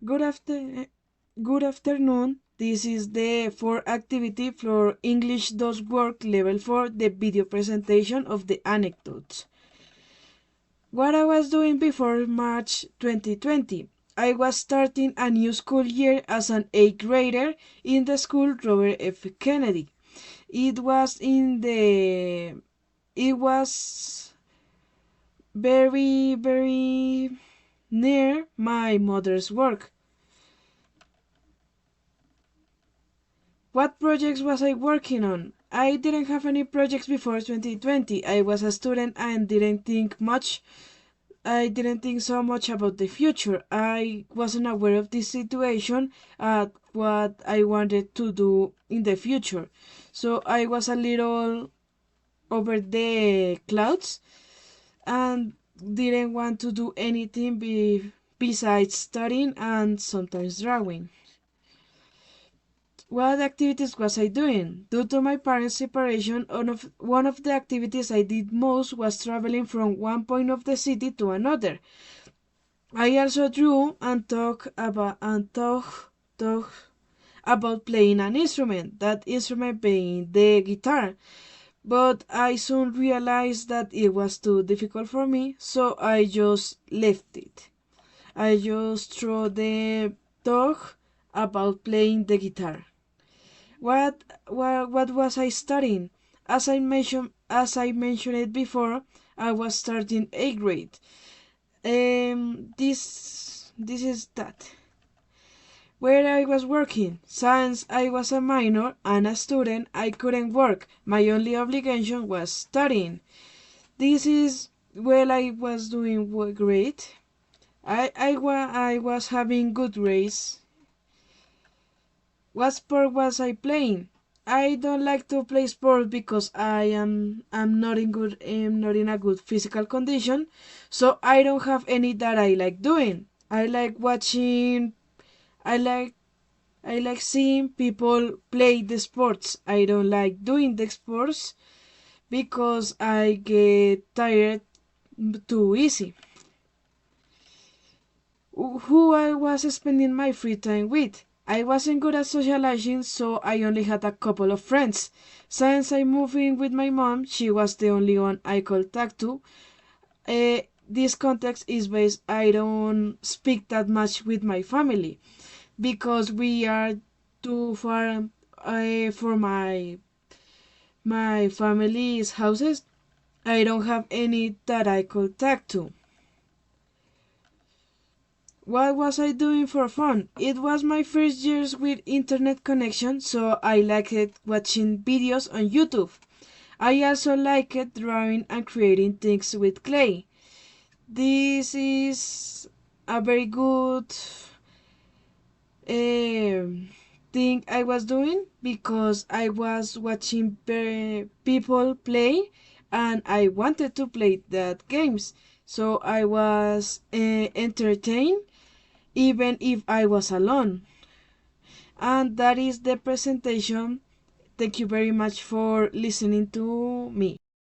Good after, Good afternoon. This is the fourth activity for English Does Work Level 4, the video presentation of the anecdotes. What I was doing before March 2020. I was starting a new school year as an 8th grader in the school Robert F. Kennedy. It was very near my mother's work. What projects was I working on? I didn't have any projects before 2020. I was a student and I didn't think so much about the future. I wasn't aware of this situation at what I wanted to do in the future. So I was a little over the clouds and didn't want to do anything besides studying and sometimes drawing. What activities was I doing? Due to my parents' separation, one of the activities I did most was traveling from one point of the city to another. I also drew and talked about playing an instrument, that instrument being the guitar. But I soon realized that it was too difficult for me, so I just left it. I just threw the talk about playing the guitar. What was I studying? As I mentioned it before, I was starting 8th grade. This is that. Where I was working. Since I was a minor and a student, I couldn't work. My only obligation was studying. This is where I was doing great. I was having good grades. What sport was I playing? I don't like to play sports because I'm not in a good physical condition, so I don't have any that I like doing. I like watching. I like seeing people play the sports. I don't like doing the sports because I get tired too easy. Who I was spending my free time with? I wasn't good at socializing, so I only had a couple of friends. Since I moved in with my mom, she was the only one I could talk to. This context is based I don't speak that much with my family because we are too far for my family's houses. I don't have any that I could talk to. What was I doing for fun? It was my first years with internet connection, so I liked watching videos on YouTube. I also liked drawing and creating things with clay. This is a very good thing I was doing because I was watching people play and I wanted to play that games. So I was entertained even if I was alone. And that is the presentation. Thank you very much for listening to me.